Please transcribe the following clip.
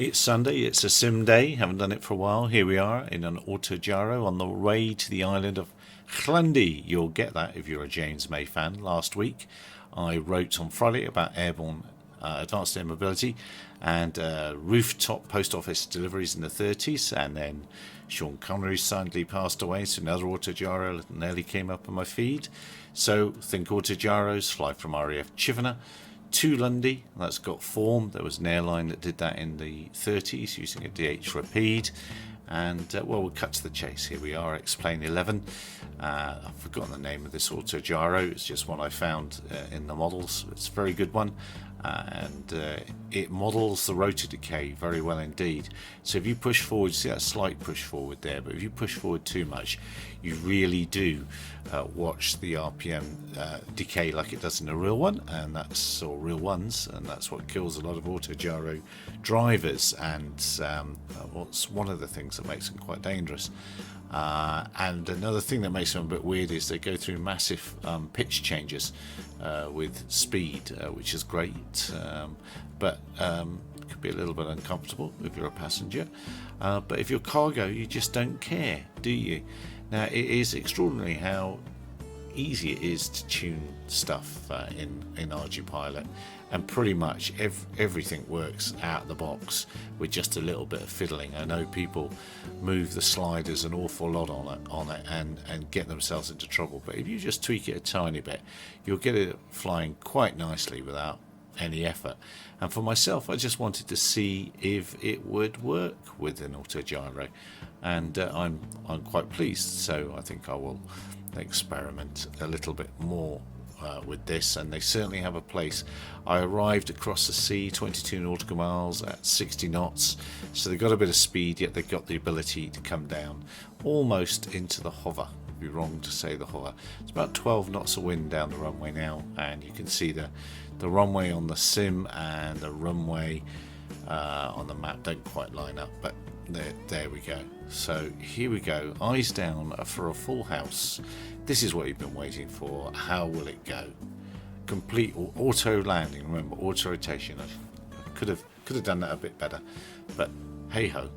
It's Sunday, it's a sim day, haven't done it for a while. Here we are in an Autogyro on the way to the island of Llundain. You'll get that if you're a James May fan. Last week I wrote on Friday about airborne advanced air mobility and rooftop post office deliveries in the 30s, and then Sean Connery sadly passed away, so another Autogyro, Nellie, came up on my feed. So think Autogyros, fly from RAF Chivener to Llundain. That's got form. There was an airline that did that in the 30s using a DH Rapide. And well, we'll cut to the chase. Here we are, X-Plane 11. I've forgotten the name of this Autogyro. It's just one I found in the models. It's a very good one. And it models the rotor decay very well indeed. So if you push forward, see that slight push forward there, but if you push forward too much, you really do watch the RPM decay like it does in a real one, and that's, or real ones, and that's what kills a lot of Autogyro drivers, and what's one of the things that makes them quite dangerous. And another thing that makes them a bit weird is they go through massive pitch changes with speed, which is great, but could be a little bit uncomfortable if you're a passenger. But if you're cargo, you just don't care, do you? Now, it is extraordinary how easy it is to tune stuff in Ardupilot, and pretty much everything works out of the box with just a little bit of fiddling. I know people move the sliders an awful lot on it and get themselves into trouble, but if you just tweak it a tiny bit, you'll get it flying quite nicely without any effort. And for myself, I just wanted to see if it would work with an Autogyro, and I'm quite pleased. So I think I will experiment a little bit more with this, and they certainly have a place. I arrived across the sea, 22 nautical miles at 60 knots, so they've got a bit of speed, yet they've got the ability to come down almost into the hover. It'd be wrong to say the hover. It's about 12 knots of wind down the runway now, and you can see the runway on the sim and the runway on the map don't quite line up, but there we go. So here we go, eyes down for a full house. This is what you've been waiting for. How will it go? Complete auto landing. Remember, auto rotation. I could have done that a bit better, but hey ho.